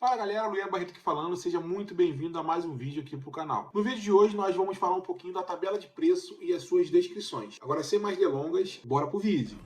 Fala galera, Luiz Barreto aqui falando, seja muito bem-vindo a mais um vídeo aqui pro canal. No vídeo de hoje nós vamos falar um pouquinho da tabela de preço e as suas descrições. Agora sem mais delongas, bora pro vídeo.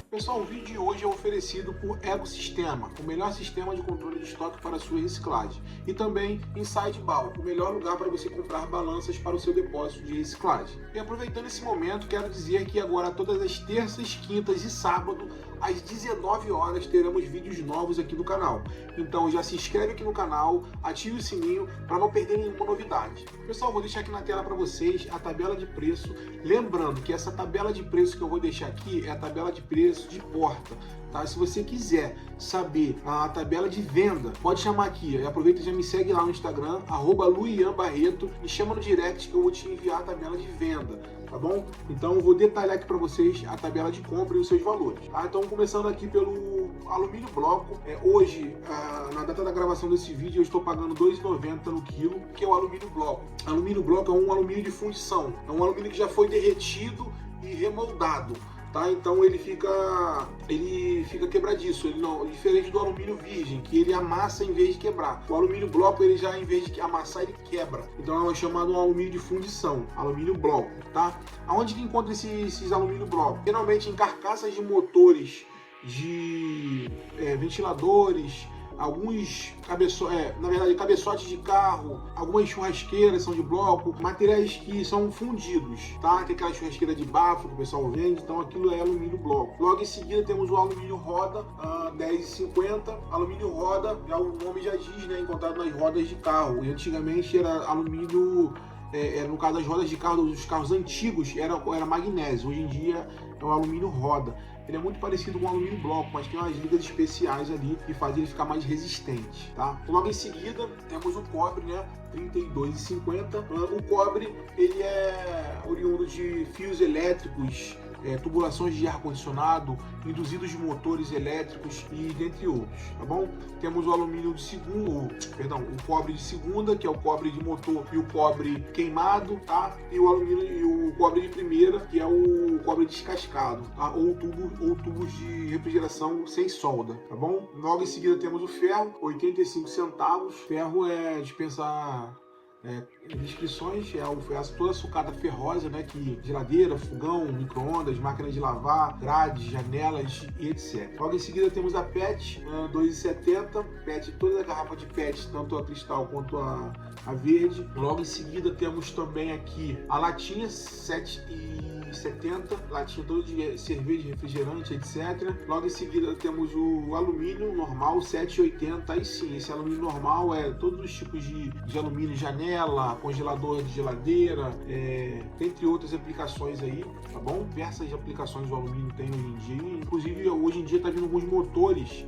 Pessoal, o vídeo de hoje é oferecido por Ecosistema, o melhor sistema de controle de estoque para sua reciclagem. E também Insidebal, o melhor lugar para você comprar balanças para o seu depósito de reciclagem. E aproveitando esse momento, quero dizer que agora todas as terças, quintas e sábado, às 19 horas, teremos vídeos novos aqui no canal. Então já se inscreve aqui no canal, ative o sininho para não perder nenhuma novidade. Pessoal, vou deixar aqui na tela para vocês a tabela de preço. Lembrando que essa tabela de preço que eu vou deixar aqui é a tabela de preço de porta. Tá? Se você quiser saber a tabela de venda, pode chamar aqui. Aproveita e já me segue lá no Instagram, @luianbarreto, e chama no direct que eu vou te enviar a tabela de venda, tá bom? Então eu vou detalhar aqui para vocês a tabela de compra e os seus valores. Tá? Então começando aqui pelo alumínio bloco. Hoje, na data da gravação desse vídeo, eu estou pagando R$ 2,90 no quilo, que é o alumínio bloco. Alumínio bloco é um alumínio de fundição, é um alumínio que já foi derretido e remoldado. Tá? Então ele fica quebradiço, ele não, diferente do alumínio virgem, que ele amassa em vez de quebrar. O alumínio bloco, ele já em vez de amassar, ele quebra. Então é chamado um alumínio de fundição, alumínio bloco, tá? Aonde que encontra esses alumínio bloco? Geralmente em carcaças de motores, de ventiladores, alguns cabeçotes de carro, algumas churrasqueiras são de bloco, materiais que são fundidos, tá? Tem aquela churrasqueira de bafo que o pessoal vende, então aquilo é alumínio bloco. Logo em seguida temos o alumínio roda, R$10,50. Alumínio roda, já o nome já diz, né? Encontrado nas rodas de carro. E antigamente era alumínio, no caso das rodas de carro, dos carros antigos, era magnésio. Hoje em dia é o alumínio roda. Ele é muito parecido com o alumínio bloco, mas tem umas ligas especiais ali que fazem ele ficar mais resistente, tá? Logo em seguida temos o cobre, né? R$32,50. O cobre, ele é oriundo de fios elétricos, tubulações de ar-condicionado, induzidos de motores elétricos e dentre outros, tá bom? Temos o alumínio de o cobre de segunda, que é o cobre de motor e o cobre queimado, tá? E o alumínio e o cobre de primeira, que é o cobre descascado, tá? Ou tubos de refrigeração sem solda, tá bom? Logo em seguida temos o ferro, 85 centavos. Ferro dispensa descrições, o aço toda sucata ferrosa, né, que geladeira, fogão, micro-ondas, máquina de lavar, grades, janelas e etc. Logo em seguida temos a PET, R$2,70. PET, toda a garrafa de PET, tanto a cristal quanto a verde. Logo em seguida temos também aqui a latinha, R$7,70, latinha toda de cerveja, refrigerante, etc. Logo em seguida temos o alumínio normal, R$7,80. Aí sim, esse alumínio normal é todos os tipos de alumínio, janela, congelador de geladeira, entre outras aplicações aí, tá bom? Diversas aplicações o alumínio tem hoje em dia. Inclusive hoje em dia tá vindo alguns motores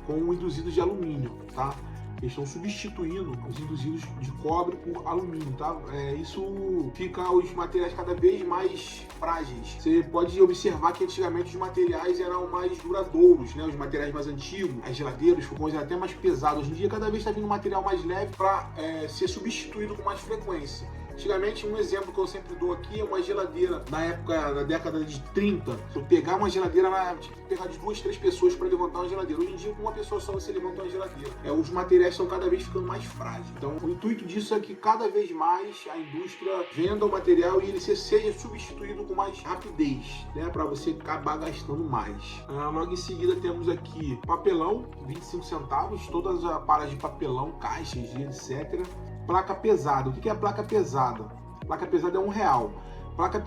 com induzidos de alumínio, tá? Eles estão substituindo os induzidos de cobre por alumínio, tá? Isso fica os materiais cada vez mais frágeis. Você pode observar que antigamente os materiais eram mais duradouros, né? Os materiais mais antigos, as geladeiras, os fogões eram até mais pesados. Hoje em dia cada vez está vindo um material mais leve para ser substituído com mais frequência. Antigamente, um exemplo que eu sempre dou aqui é uma geladeira na década de 30. Se eu pegar uma geladeira, tinha que pegar de 2, 3 pessoas para levantar uma geladeira. Hoje em dia, com uma pessoa só você levanta uma geladeira. Os materiais estão cada vez ficando mais frágeis. Então, o intuito disso é que cada vez mais a indústria venda o material e ele seja substituído com mais rapidez, né? Para você acabar gastando mais. Logo em seguida, temos aqui papelão, 25 centavos. Todas as paras de papelão, caixas, etc. Placa pesada. O que é a placa pesada? Placa pesada é R$1.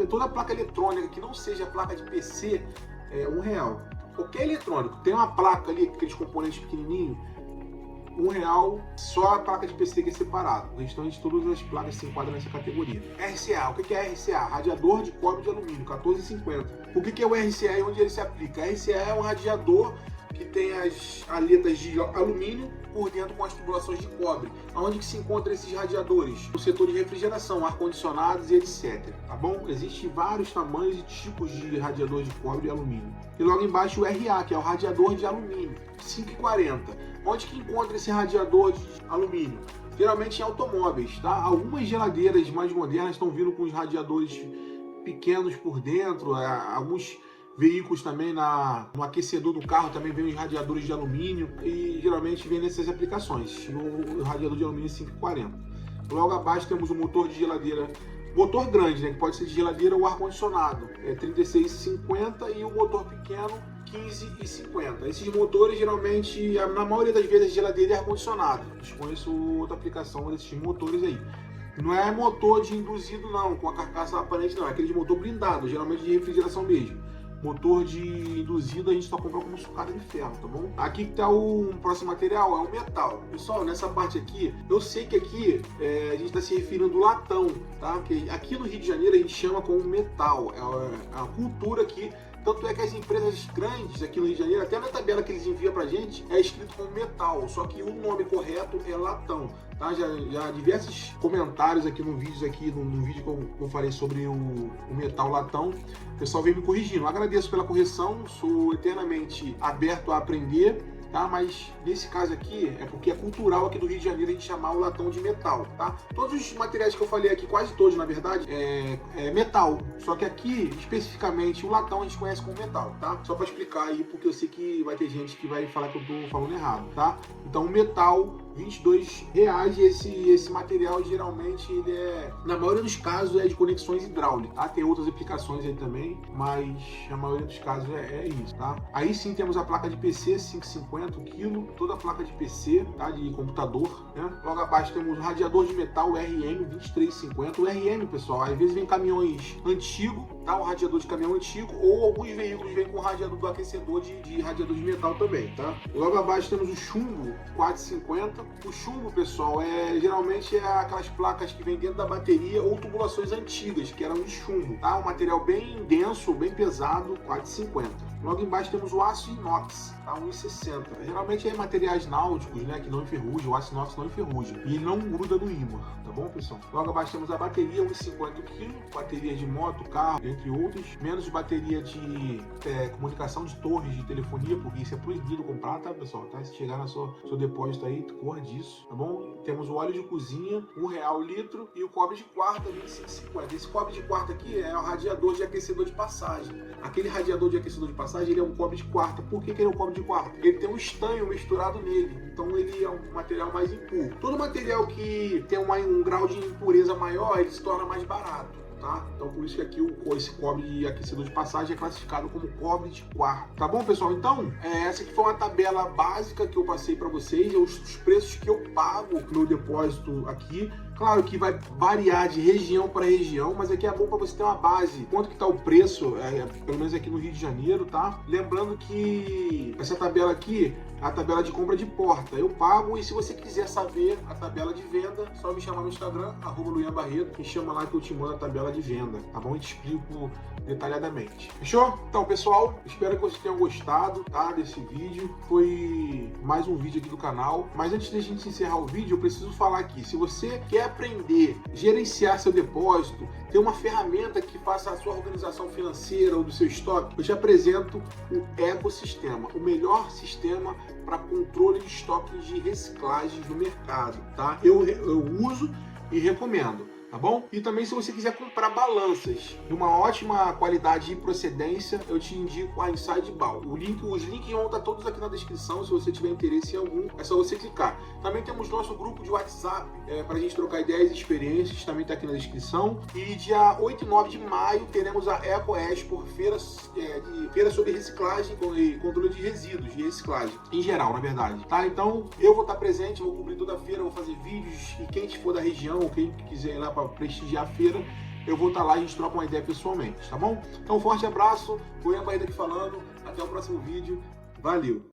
Toda placa eletrônica que não seja placa de PC é R$1. Qualquer eletrônico tem uma placa ali, aqueles componentes pequenininhos, R$1, só a placa de PC que é separado. O restante, todas as placas se enquadram nessa categoria. RCA. O que é RCA? Radiador de cobre de alumínio, R$14,50. O que é o RCA e onde ele se aplica? RCA é um radiador que tem as aletas de alumínio por dentro com as tubulações de cobre. Aonde que se encontram esses radiadores? No setor de refrigeração, ar-condicionados e etc. Tá bom? Existem vários tamanhos e tipos de radiador de cobre e alumínio. E logo embaixo o RA, que é o radiador de alumínio, 5,40. Onde que encontra esse radiador de alumínio? Geralmente em automóveis, tá? Algumas geladeiras mais modernas estão vindo com os radiadores pequenos por dentro, alguns veículos também no aquecedor do carro também vem os radiadores de alumínio e geralmente vem nessas aplicações, o radiador de alumínio 5,40. Logo abaixo temos o motor de geladeira, motor grande, né, que pode ser de geladeira ou ar-condicionado, 36,50 e o motor pequeno 15,50. Esses motores geralmente, na maioria das vezes, geladeira e ar-condicionado. Desconheço outra aplicação desses motores aí. Não é motor de induzido não, com a carcaça aparente não, é aquele de motor blindado, geralmente de refrigeração mesmo. Motor de induzido a gente só compra como sucata de ferro, tá bom? Aqui que tá o próximo material, é o metal. Pessoal, nessa parte aqui, eu sei que aqui a gente está se referindo ao latão, tá? Porque aqui no Rio de Janeiro a gente chama como metal, é a cultura aqui. Tanto é que as empresas grandes aqui no Rio de Janeiro, até na tabela que eles enviam pra gente, é escrito como metal, só que o nome correto é latão. Tá? Já diversos comentários aqui no vídeo que eu falei sobre o metal latão, o pessoal veio me corrigindo. Eu agradeço pela correção, sou eternamente aberto a aprender. Tá? Mas nesse caso aqui é porque é cultural aqui do Rio de Janeiro a gente chamar o latão de metal, tá? Todos os materiais que eu falei aqui, quase todos na verdade, é metal, só que aqui especificamente o latão a gente conhece como metal, tá? Só para explicar aí, porque eu sei que vai ter gente que vai falar que eu tô falando errado, tá? Então o metal, R$22, e esse material geralmente ele na maioria dos casos é de conexões hidráulicas, tá? Tem outras aplicações aí também, mas na maioria dos casos é isso, tá? Aí sim temos a placa de PC 550 kg, toda a placa de PC, tá? De computador, né? Logo abaixo temos o radiador de metal RM 2350. O RM, pessoal, às vezes vem caminhões antigos, tá? Um radiador de caminhão antigo, ou alguns veículos vêm com radiador do aquecedor de radiador de metal também, tá? Logo abaixo temos o chumbo 450. O chumbo, pessoal, geralmente aquelas placas que vêm dentro da bateria ou tubulações antigas, que eram de chumbo, tá? Um material bem denso, bem pesado, 450. Logo embaixo temos o aço inox, tá? 1,60. Geralmente é materiais náuticos, né, que não enferrujam, o aço inox não enferruja e ele não gruda no ímã, tá bom, pessoal? Logo abaixo temos a bateria, 1,50 kg, bateria de moto, carro, entre outros, menos bateria de comunicação de torres de telefonia, porque isso é proibido comprar, tá, pessoal? Tá? Se chegar no seu depósito aí, corra disso, tá bom? Temos o óleo de cozinha, R$1 o litro, e o cobre de quarta, 25,50. Esse cobre de quarta aqui é o radiador de aquecedor de passagem. Aquele radiador de aquecedor de passagem, ele é um cobre de quarta. Por que ele é um cobre de quarta? Ele tem um estanho misturado nele, então ele é um material mais impuro. Todo material que tem um grau de impureza maior, ele se torna mais barato. Tá? Então por isso que aqui esse cobre de aquecedor de passagem é classificado como cobre de quarta. Tá bom, pessoal? Então, essa aqui foi uma tabela básica que eu passei para vocês, os preços que eu pago no depósito aqui. Claro que vai variar de região para região, mas aqui é bom para você ter uma base. Quanto que tá o preço, pelo menos aqui no Rio de Janeiro, tá? Lembrando que essa tabela aqui é a tabela de compra de porta. Eu pago, e se você quiser saber a tabela de venda, é só me chamar no Instagram, @luianbarreto, me chama lá que eu te mando a tabela de venda, tá bom? Eu te explico detalhadamente. Fechou? Então, pessoal, espero que vocês tenham gostado, tá, desse vídeo. Foi mais um vídeo aqui do canal. Mas antes de a gente encerrar o vídeo, eu preciso falar aqui. Se você quer aprender a gerenciar seu depósito, ter uma ferramenta que faça a sua organização financeira ou do seu estoque, eu te apresento o Ecosistema, o melhor sistema para controle de estoques de reciclagem no mercado, tá? Eu uso e recomendo. Tá bom? E também, se você quiser comprar balanças de uma ótima qualidade e procedência, eu te indico a Inside Bal. Os links vão estar todos aqui na descrição. Se você tiver interesse em algum, é só você clicar. Também temos nosso grupo de WhatsApp para a gente trocar ideias e experiências, também está aqui na descrição. E dia 8 e 9 de maio teremos a Eco Expo, feira sobre reciclagem e controle de resíduos de reciclagem, em geral, na verdade. Tá? Então, eu vou estar presente, vou cobrir toda a feira, vou fazer vídeos, e quem for da região, ou quem quiser ir lá para prestigiar a feira, eu vou estar lá e a gente troca uma ideia pessoalmente, tá bom? Então, um forte abraço, Luian Barreto aqui falando, até o próximo vídeo, valeu!